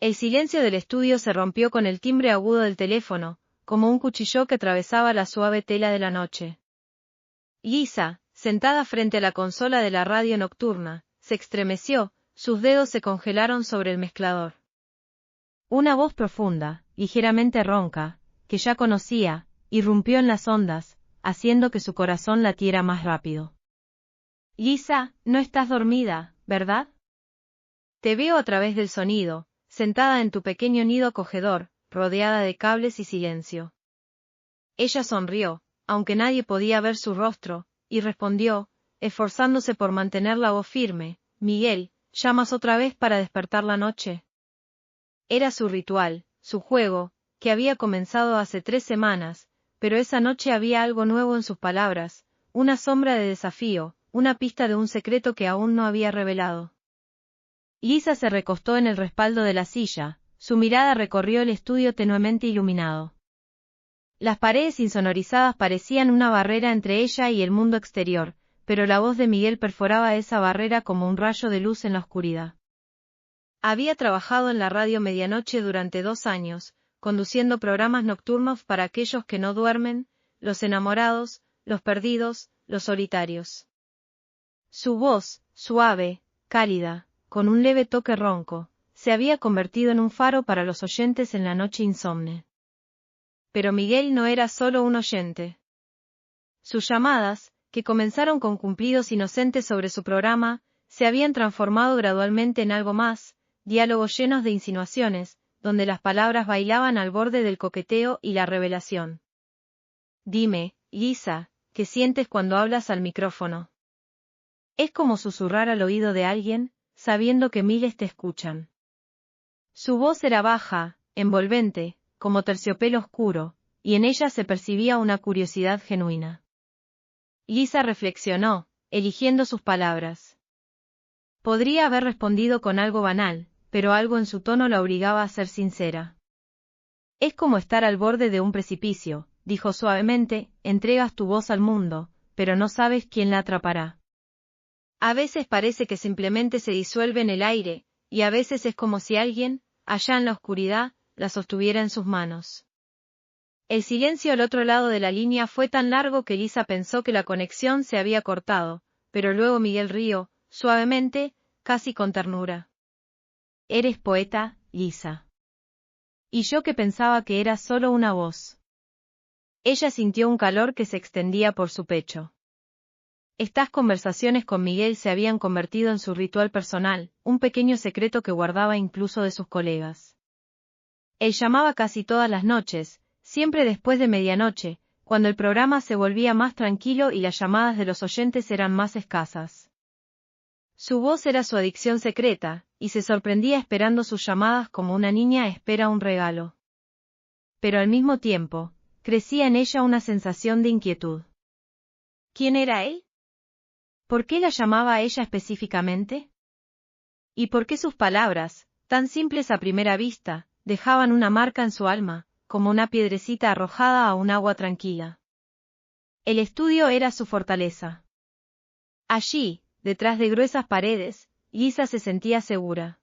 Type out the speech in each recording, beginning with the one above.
El silencio del estudio se rompió con el timbre agudo del teléfono, como un cuchillo que atravesaba la suave tela de la noche. Lisa, sentada frente a la consola de la radio nocturna, se estremeció, sus dedos se congelaron sobre el mezclador. Una voz profunda, ligeramente ronca, que ya conocía, irrumpió en las ondas, haciendo que su corazón latiera más rápido. Lisa, no estás dormida, ¿verdad? Te veo a través del sonido, sentada en tu pequeño nido acogedor, rodeada de cables y silencio. Ella sonrió, aunque nadie podía ver su rostro, y respondió, esforzándose por mantener la voz firme, Miguel, ¿llamas otra vez para despertar la noche? Era su ritual, su juego, que había comenzado hace 3 semanas, pero esa noche había algo nuevo en sus palabras, una sombra de desafío, una pista de un secreto que aún no había revelado. Lisa se recostó en el respaldo de la silla, su mirada recorrió el estudio tenuemente iluminado. Las paredes insonorizadas parecían una barrera entre ella y el mundo exterior, pero la voz de Miguel perforaba esa barrera como un rayo de luz en la oscuridad. Había trabajado en la radio Medianoche durante 2 años, conduciendo programas nocturnos para aquellos que no duermen, los enamorados, los perdidos, los solitarios. Su voz, suave, cálida, con un leve toque ronco, se había convertido en un faro para los oyentes en la noche insomne. Pero Miguel no era solo un oyente. Sus llamadas, que comenzaron con cumplidos inocentes sobre su programa, se habían transformado gradualmente en algo más, diálogos llenos de insinuaciones, donde las palabras bailaban al borde del coqueteo y la revelación. Dime, Lisa, ¿qué sientes cuando hablas al micrófono? Es como susurrar al oído de alguien, sabiendo que miles te escuchan. Su voz era baja, envolvente, como terciopelo oscuro, y en ella se percibía una curiosidad genuina. Lisa reflexionó, eligiendo sus palabras. Podría haber respondido con algo banal, pero algo en su tono la obligaba a ser sincera. Es como estar al borde de un precipicio, dijo suavemente, entregas tu voz al mundo, pero no sabes quién la atrapará. A veces parece que simplemente se disuelve en el aire, y a veces es como si alguien, allá en la oscuridad, la sostuviera en sus manos. El silencio al otro lado de la línea fue tan largo que Lisa pensó que la conexión se había cortado, pero luego Miguel rió, suavemente, casi con ternura. Eres poeta, Lisa. Y yo que pensaba que era solo una voz. Ella sintió un calor que se extendía por su pecho. Estas conversaciones con Miguel se habían convertido en su ritual personal, un pequeño secreto que guardaba incluso de sus colegas. Él llamaba casi todas las noches, siempre después de medianoche, cuando el programa se volvía más tranquilo y las llamadas de los oyentes eran más escasas. Su voz era su adicción secreta, y se sorprendía esperando sus llamadas como una niña espera un regalo. Pero al mismo tiempo, crecía en ella una sensación de inquietud. ¿Quién era él? ¿Por qué la llamaba a ella específicamente? ¿Y por qué sus palabras, tan simples a primera vista, dejaban una marca en su alma, como una piedrecita arrojada a un agua tranquila? El estudio era su fortaleza. Allí, detrás de gruesas paredes, Lisa se sentía segura.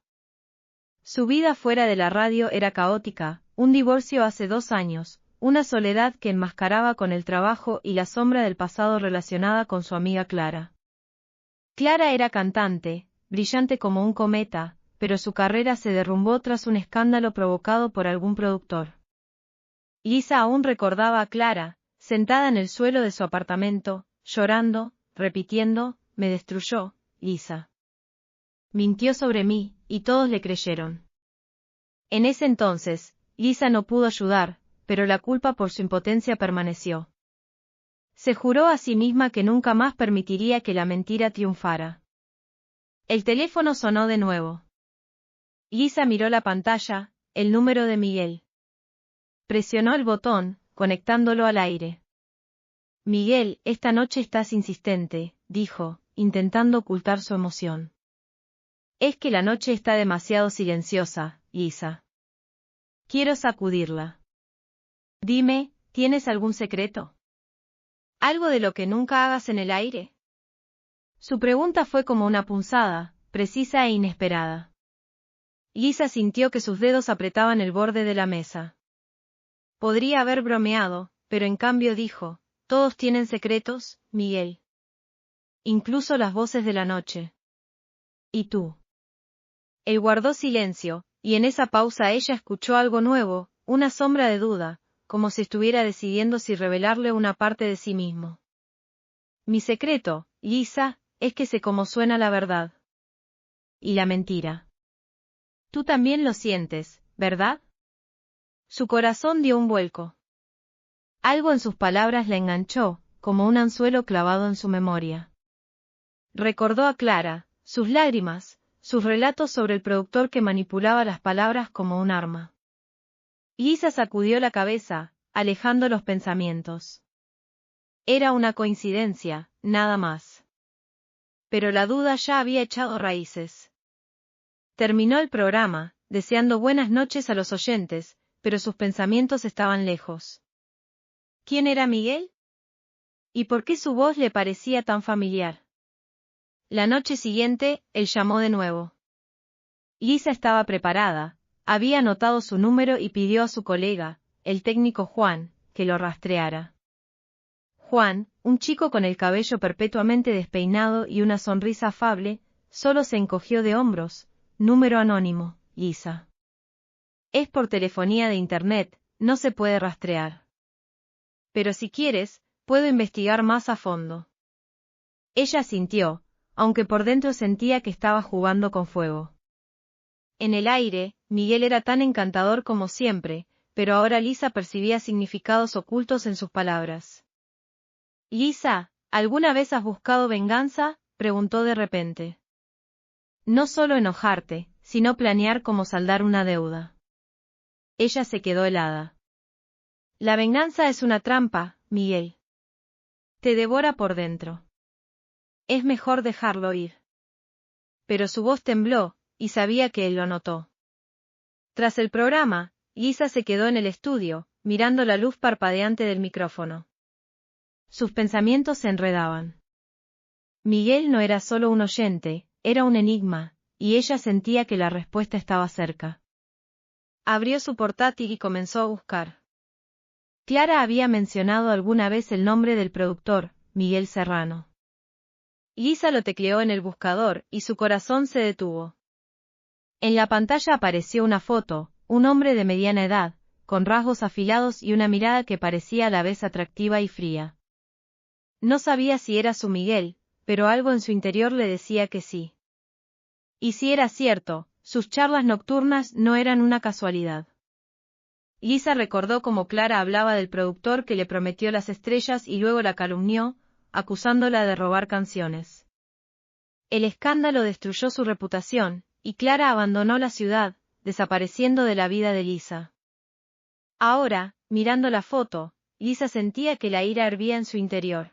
Su vida fuera de la radio era caótica, un divorcio hace 2 años, una soledad que enmascaraba con el trabajo y la sombra del pasado relacionada con su amiga Clara. Clara era cantante, brillante como un cometa, pero su carrera se derrumbó tras un escándalo provocado por algún productor. Lisa aún recordaba a Clara, sentada en el suelo de su apartamento, llorando, repitiendo, me destruyó, Lisa. Mintió sobre mí, y todos le creyeron. En ese entonces, Lisa no pudo ayudar, pero la culpa por su impotencia permaneció. Se juró a sí misma que nunca más permitiría que la mentira triunfara. El teléfono sonó de nuevo. Lisa miró la pantalla, el número de Miguel. Presionó el botón, conectándolo al aire. Miguel, esta noche estás insistente, dijo, intentando ocultar su emoción. Es que la noche está demasiado silenciosa, Lisa. Quiero sacudirla. Dime, ¿tienes algún secreto? ¿Algo de lo que nunca hagas en el aire? Su pregunta fue como una punzada, precisa e inesperada. Lisa sintió que sus dedos apretaban el borde de la mesa. Podría haber bromeado, pero en cambio dijo, todos tienen secretos, Miguel. Incluso las voces de la noche. ¿Y tú? Él guardó silencio, y en esa pausa ella escuchó algo nuevo, una sombra de duda, como si estuviera decidiendo si revelarle una parte de sí mismo. Mi secreto, Lisa, es que sé cómo suena la verdad. Y la mentira. Tú también lo sientes, ¿verdad? Su corazón dio un vuelco. Algo en sus palabras la enganchó, como un anzuelo clavado en su memoria. Recordó a Clara, sus lágrimas, sus relatos sobre el productor que manipulaba las palabras como un arma. Lisa sacudió la cabeza, alejando los pensamientos. Era una coincidencia, nada más. Pero la duda ya había echado raíces. Terminó el programa, deseando buenas noches a los oyentes, pero sus pensamientos estaban lejos. ¿Quién era Miguel? ¿Y por qué su voz le parecía tan familiar? La noche siguiente, él llamó de nuevo. Lisa estaba preparada, había anotado su número y pidió a su colega, el técnico Juan, que lo rastreara. Juan, un chico con el cabello perpetuamente despeinado y una sonrisa afable, solo se encogió de hombros. Número anónimo, Lisa. Es por telefonía de internet, no se puede rastrear. Pero si quieres, puedo investigar más a fondo. Ella asintió, aunque por dentro sentía que estaba jugando con fuego. En el aire, Miguel era tan encantador como siempre, pero ahora Lisa percibía significados ocultos en sus palabras. Lisa, ¿alguna vez has buscado venganza?, preguntó de repente. No solo enojarte, sino planear cómo saldar una deuda. Ella se quedó helada. La venganza es una trampa, Miguel. Te devora por dentro. Es mejor dejarlo ir. Pero su voz tembló, y sabía que él lo notó. Tras el programa, Lisa se quedó en el estudio, mirando la luz parpadeante del micrófono. Sus pensamientos se enredaban. Miguel no era solo un oyente, era un enigma, y ella sentía que la respuesta estaba cerca. Abrió su portátil y comenzó a buscar. Clara había mencionado alguna vez el nombre del productor, Miguel Serrano. Lisa lo tecleó en el buscador, y su corazón se detuvo. En la pantalla apareció una foto, un hombre de mediana edad, con rasgos afilados y una mirada que parecía a la vez atractiva y fría. No sabía si era su Miguel, pero algo en su interior le decía que sí. Y si era cierto, sus charlas nocturnas no eran una casualidad. Lisa recordó cómo Clara hablaba del productor que le prometió las estrellas y luego la calumnió, acusándola de robar canciones. El escándalo destruyó su reputación, y Clara abandonó la ciudad, desapareciendo de la vida de Lisa. Ahora, mirando la foto, Lisa sentía que la ira hervía en su interior.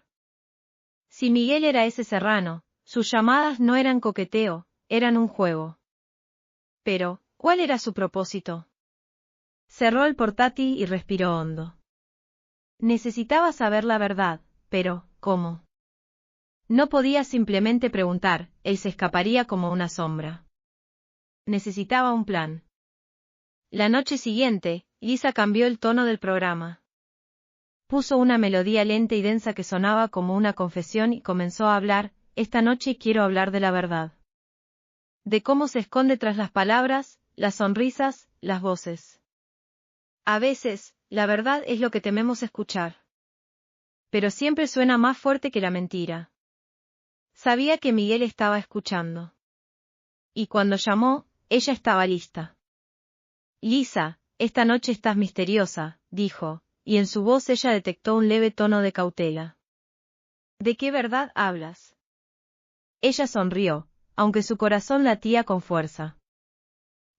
Si Miguel era ese Serrano, sus llamadas no eran coqueteo, eran un juego. Pero, ¿cuál era su propósito? Cerró el portátil y respiró hondo. Necesitaba saber la verdad, pero, ¿cómo? No podía simplemente preguntar, él se escaparía como una sombra. Necesitaba un plan. La noche siguiente, Lisa cambió el tono del programa. Puso una melodía lenta y densa que sonaba como una confesión y comenzó a hablar, esta noche quiero hablar de la verdad. De cómo se esconde tras las palabras, las sonrisas, las voces. A veces, la verdad es lo que tememos escuchar. Pero siempre suena más fuerte que la mentira. Sabía que Miguel estaba escuchando. Y cuando llamó, ella estaba lista. Lisa, esta noche estás misteriosa, dijo, y en su voz ella detectó un leve tono de cautela. ¿De qué verdad hablas? Ella sonrió, aunque su corazón latía con fuerza.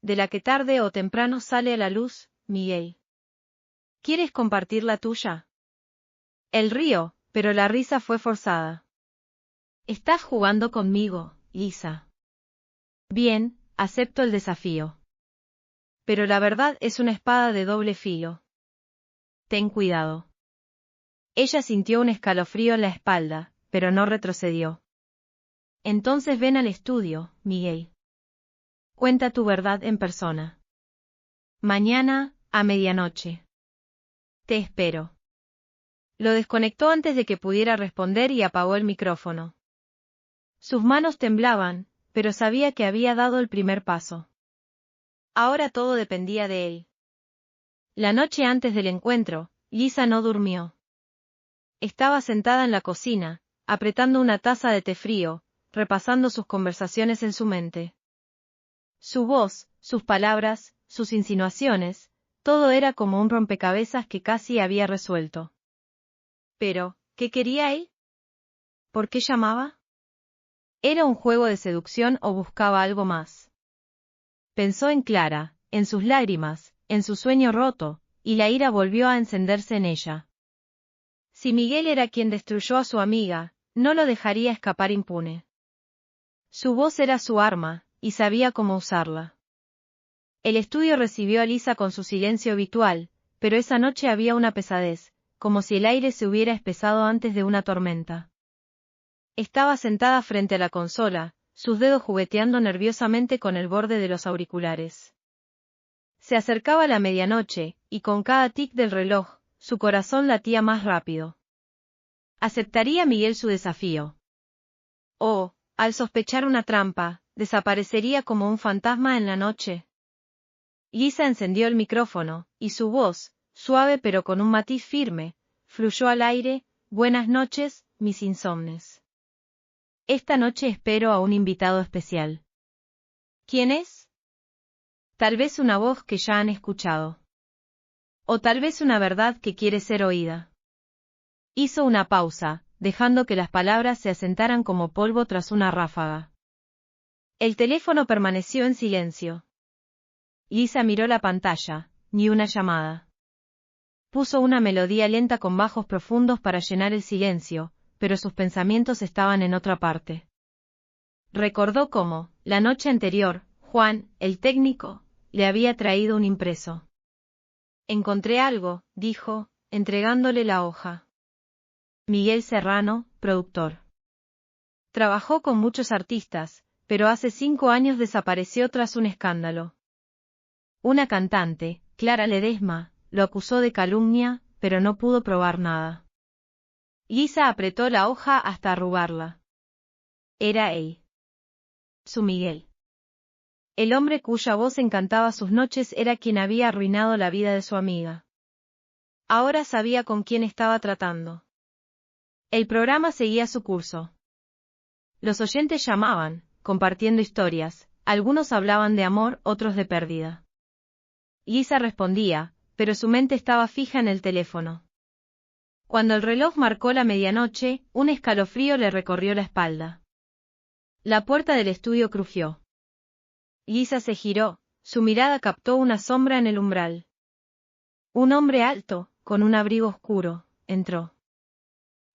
De la que tarde o temprano sale a la luz, Miguel. ¿Quieres compartir la tuya? Él rió, pero la risa fue forzada. Estás jugando conmigo, Lisa. Bien, acepto el desafío. Pero la verdad es una espada de doble filo. Ten cuidado. Ella sintió un escalofrío en la espalda, pero no retrocedió. Entonces ven al estudio, Miguel. Cuenta tu verdad en persona. Mañana, a medianoche. Te espero. Lo desconectó antes de que pudiera responder y apagó el micrófono. Sus manos temblaban, pero sabía que había dado el primer paso. Ahora todo dependía de él. La noche antes del encuentro, Lisa no durmió. Estaba sentada en la cocina, apretando una taza de té frío, repasando sus conversaciones en su mente. Su voz, sus palabras, sus insinuaciones, todo era como un rompecabezas que casi había resuelto. Pero, ¿qué quería él? ¿Por qué llamaba? ¿Era un juego de seducción o buscaba algo más? Pensó en Clara, en sus lágrimas, en su sueño roto, y la ira volvió a encenderse en ella. Si Miguel era quien destruyó a su amiga, no lo dejaría escapar impune. Su voz era su arma, y sabía cómo usarla. El estudio recibió a Lisa con su silencio habitual, pero esa noche había una pesadez, como si el aire se hubiera espesado antes de una tormenta. Estaba sentada frente a la consola, sus dedos jugueteando nerviosamente con el borde de los auriculares. Se acercaba la medianoche, y con cada tic del reloj, su corazón latía más rápido. ¿Aceptaría Miguel su desafío? O, al sospechar una trampa, desaparecería como un fantasma en la noche? Lisa encendió el micrófono, y su voz, suave pero con un matiz firme, fluyó al aire: «Buenas noches, mis insomnes. Esta noche espero a un invitado especial». ¿Quién es? Tal vez una voz que ya han escuchado. O tal vez una verdad que quiere ser oída. Hizo una pausa, dejando que las palabras se asentaran como polvo tras una ráfaga. El teléfono permaneció en silencio. Lisa miró la pantalla, ni una llamada. Puso una melodía lenta con bajos profundos para llenar el silencio, pero sus pensamientos estaban en otra parte. Recordó cómo, la noche anterior, Juan, el técnico, le había traído un impreso. «Encontré algo», dijo, entregándole la hoja. Miguel Serrano, productor. Trabajó con muchos artistas, pero hace 5 años desapareció tras un escándalo. Una cantante, Clara Ledesma, lo acusó de calumnia, pero no pudo probar nada. Lisa apretó la hoja hasta arrugarla. Era él. Su Miguel. El hombre cuya voz encantaba sus noches era quien había arruinado la vida de su amiga. Ahora sabía con quién estaba tratando. El programa seguía su curso. Los oyentes llamaban, compartiendo historias, algunos hablaban de amor, otros de pérdida. Lisa respondía, pero su mente estaba fija en el teléfono. Cuando el reloj marcó la medianoche, un escalofrío le recorrió la espalda. La puerta del estudio crujió. Lisa se giró, su mirada captó una sombra en el umbral. Un hombre alto, con un abrigo oscuro, entró.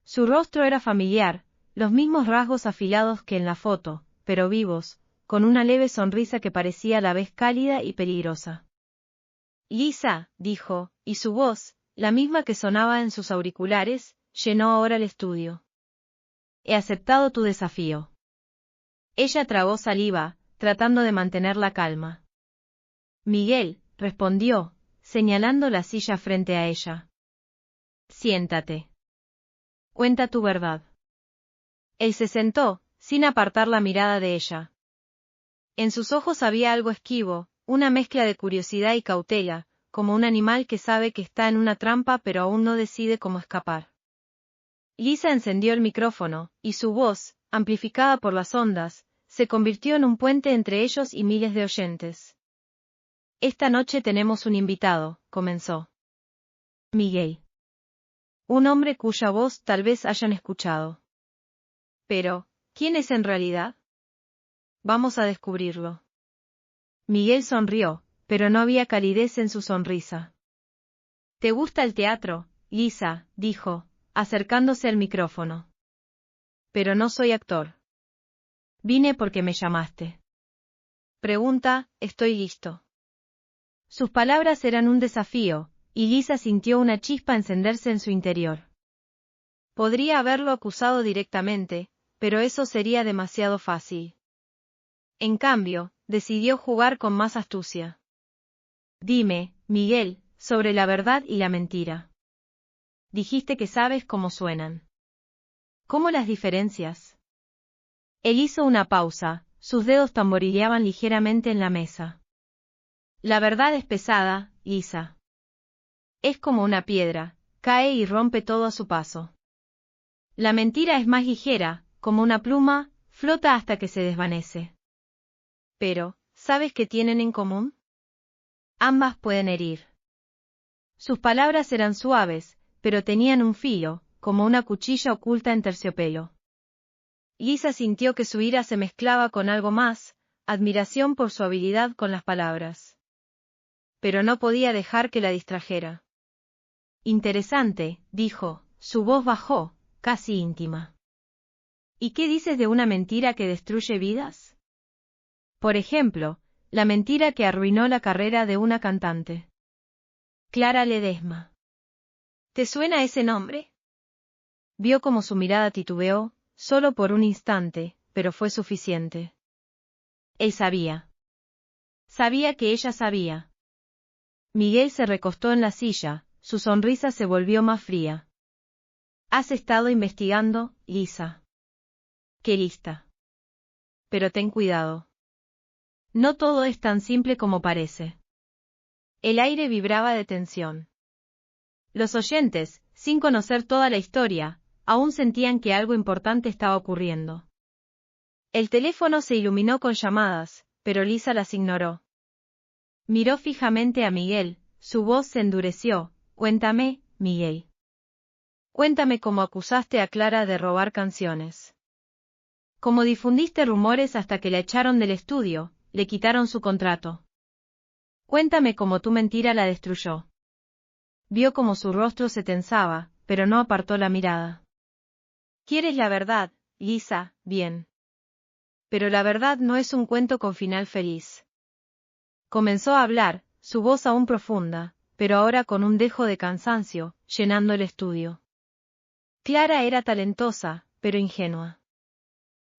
Su rostro era familiar, los mismos rasgos afilados que en la foto, pero vivos, con una leve sonrisa que parecía a la vez cálida y peligrosa. «Lisa», dijo, y su voz, la misma que sonaba en sus auriculares, llenó ahora el estudio. «He aceptado tu desafío». Ella tragó saliva, tratando de mantener la calma. «Miguel», respondió, señalando la silla frente a ella. «Siéntate. Cuenta tu verdad». Él se sentó, sin apartar la mirada de ella. En sus ojos había algo esquivo, una mezcla de curiosidad y cautela, como un animal que sabe que está en una trampa pero aún no decide cómo escapar. Lisa encendió el micrófono, y su voz, amplificada por las ondas, se convirtió en un puente entre ellos y miles de oyentes. «Esta noche tenemos un invitado», comenzó. «Miguel. Un hombre cuya voz tal vez hayan escuchado. Pero, ¿quién es en realidad? Vamos a descubrirlo». Miguel sonrió, pero no había calidez en su sonrisa. «¿Te gusta el teatro, Lisa?», dijo, acercándose al micrófono. «Pero no soy actor. Vine porque me llamaste». «Pregunta, estoy listo». Sus palabras eran un desafío, y Lisa sintió una chispa encenderse en su interior. Podría haberlo acusado directamente, pero eso sería demasiado fácil. En cambio, decidió jugar con más astucia. Dime, Miguel, sobre la verdad y la mentira. Dijiste que sabes cómo suenan. ¿Cómo las diferencias? Él hizo una pausa, sus dedos tamborileaban ligeramente en la mesa. La verdad es pesada, Lisa. Es como una piedra, cae y rompe todo a su paso. La mentira es más ligera, como una pluma, flota hasta que se desvanece. Pero, ¿sabes qué tienen en común? Ambas pueden herir. Sus palabras eran suaves, pero tenían un filo, como una cuchilla oculta en terciopelo. Lisa sintió que su ira se mezclaba con algo más, admiración por su habilidad con las palabras. Pero no podía dejar que la distrajera. Interesante, dijo, su voz bajó, casi íntima. ¿Y qué dices de una mentira que destruye vidas? Por ejemplo, la mentira que arruinó la carrera de una cantante. Clara Ledesma. ¿Te suena ese nombre? Vio como su mirada titubeó, solo por un instante, pero fue suficiente. Él sabía. Sabía que ella sabía. Miguel se recostó en la silla, su sonrisa se volvió más fría. Has estado investigando, Lisa. Qué lista. Pero ten cuidado. No todo es tan simple como parece. El aire vibraba de tensión. Los oyentes, sin conocer toda la historia, aún sentían que algo importante estaba ocurriendo. El teléfono se iluminó con llamadas, pero Lisa las ignoró. Miró fijamente a Miguel, su voz se endureció. Cuéntame, Miguel. Cuéntame cómo acusaste a Clara de robar canciones. Cómo difundiste rumores hasta que la echaron del estudio, le quitaron su contrato. Cuéntame cómo tu mentira la destruyó. Vio cómo su rostro se tensaba, pero no apartó la mirada. ¿Quieres la verdad, Lisa? Bien. Pero la verdad no es un cuento con final feliz. Comenzó a hablar, su voz aún profunda, pero ahora con un dejo de cansancio, llenando el estudio. Clara era talentosa, pero ingenua.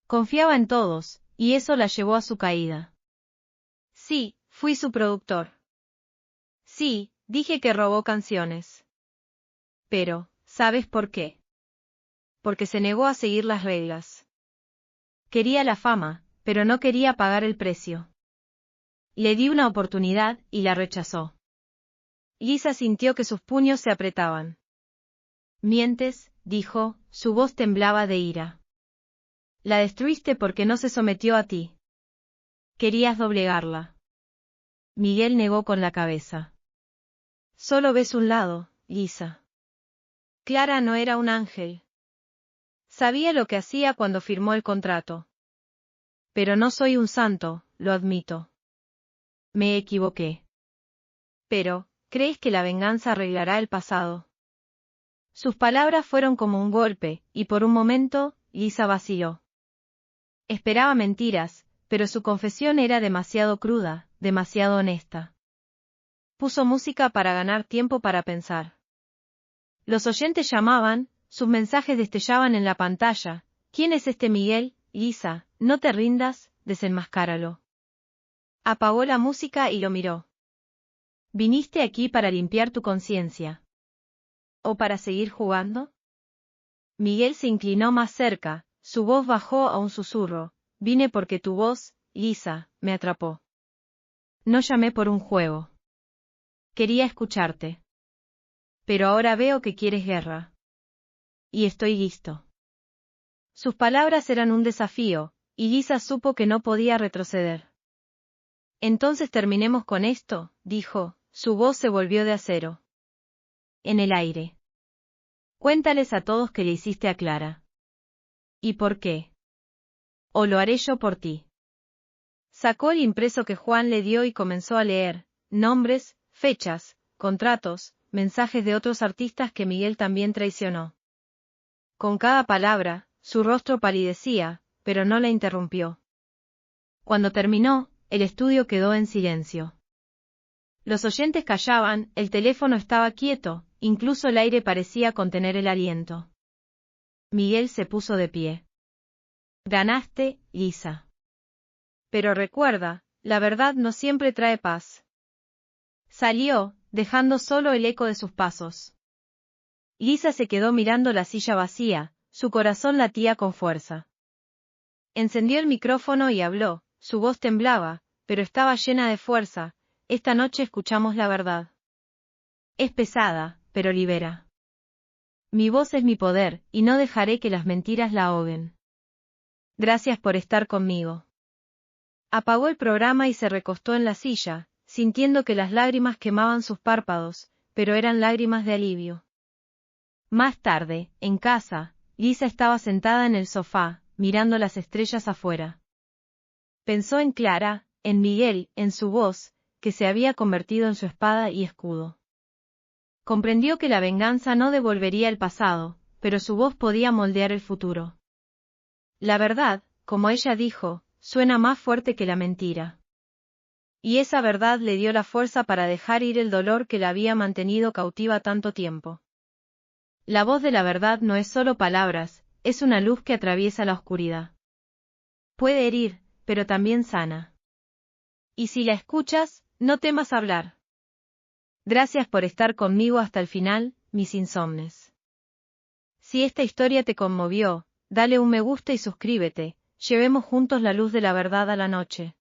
Confiaba en todos, y eso la llevó a su caída. Sí, fui su productor. Sí, dije que robó canciones. Pero, ¿sabes por qué? Porque se negó a seguir las reglas. Quería la fama, pero no quería pagar el precio. Le di una oportunidad y la rechazó. Lisa sintió que sus puños se apretaban. Mientes, dijo, su voz temblaba de ira. La destruiste porque no se sometió a ti. Querías doblegarla. Miguel negó con la cabeza. Solo ves un lado, Lisa. Clara no era un ángel. Sabía lo que hacía cuando firmó el contrato. Pero no soy un santo, lo admito. Me equivoqué. Pero, ¿crees que la venganza arreglará el pasado? Sus palabras fueron como un golpe, y por un momento, Lisa vaciló. Esperaba mentiras, pero su confesión era demasiado cruda, demasiado honesta. Puso música para ganar tiempo para pensar. Los oyentes llamaban, sus mensajes destellaban en la pantalla. ¿Quién es este Miguel? Lisa, no te rindas, desenmascáralo. Apagó la música y lo miró. ¿Viniste aquí para limpiar tu conciencia? ¿O para seguir jugando? Miguel se inclinó más cerca, su voz bajó a un susurro. Vine porque tu voz, Lisa, me atrapó. No llamé por un juego. Quería escucharte. Pero ahora veo que quieres guerra. Y estoy listo. Sus palabras eran un desafío, y Lisa supo que no podía retroceder. Entonces terminemos con esto, dijo, su voz se volvió de acero. En el aire. Cuéntales a todos que le hiciste a Clara. ¿Y por qué? O lo haré yo por ti. Sacó el impreso que Juan le dio y comenzó a leer, nombres, fechas, contratos, mensajes de otros artistas que Miguel también traicionó. Con cada palabra, su rostro palidecía, pero no la interrumpió. Cuando terminó, el estudio quedó en silencio. Los oyentes callaban, el teléfono estaba quieto, incluso el aire parecía contener el aliento. Miguel se puso de pie. Ganaste, Lisa. Pero recuerda, la verdad no siempre trae paz. Salió, dejando solo el eco de sus pasos. Lisa se quedó mirando la silla vacía, su corazón latía con fuerza. Encendió el micrófono y habló, su voz temblaba, pero estaba llena de fuerza. Esta noche escuchamos la verdad. Es pesada, pero libera. Mi voz es mi poder, y no dejaré que las mentiras la ahoguen. Gracias por estar conmigo. Apagó el programa y se recostó en la silla, sintiendo que las lágrimas quemaban sus párpados, pero eran lágrimas de alivio. Más tarde, en casa, Lisa estaba sentada en el sofá, mirando las estrellas afuera. Pensó en Clara, en Miguel, en su voz, que se había convertido en su espada y escudo. Comprendió que la venganza no devolvería el pasado, pero su voz podía moldear el futuro. La verdad, como ella dijo, suena más fuerte que la mentira. Y esa verdad le dio la fuerza para dejar ir el dolor que la había mantenido cautiva tanto tiempo. La voz de la verdad no es solo palabras, es una luz que atraviesa la oscuridad. Puede herir, pero también sana. Y si la escuchas, no temas hablar. Gracias por estar conmigo hasta el final, mis insomnes. Si esta historia te conmovió, dale un me gusta y suscríbete, llevemos juntos la luz de la verdad a la noche.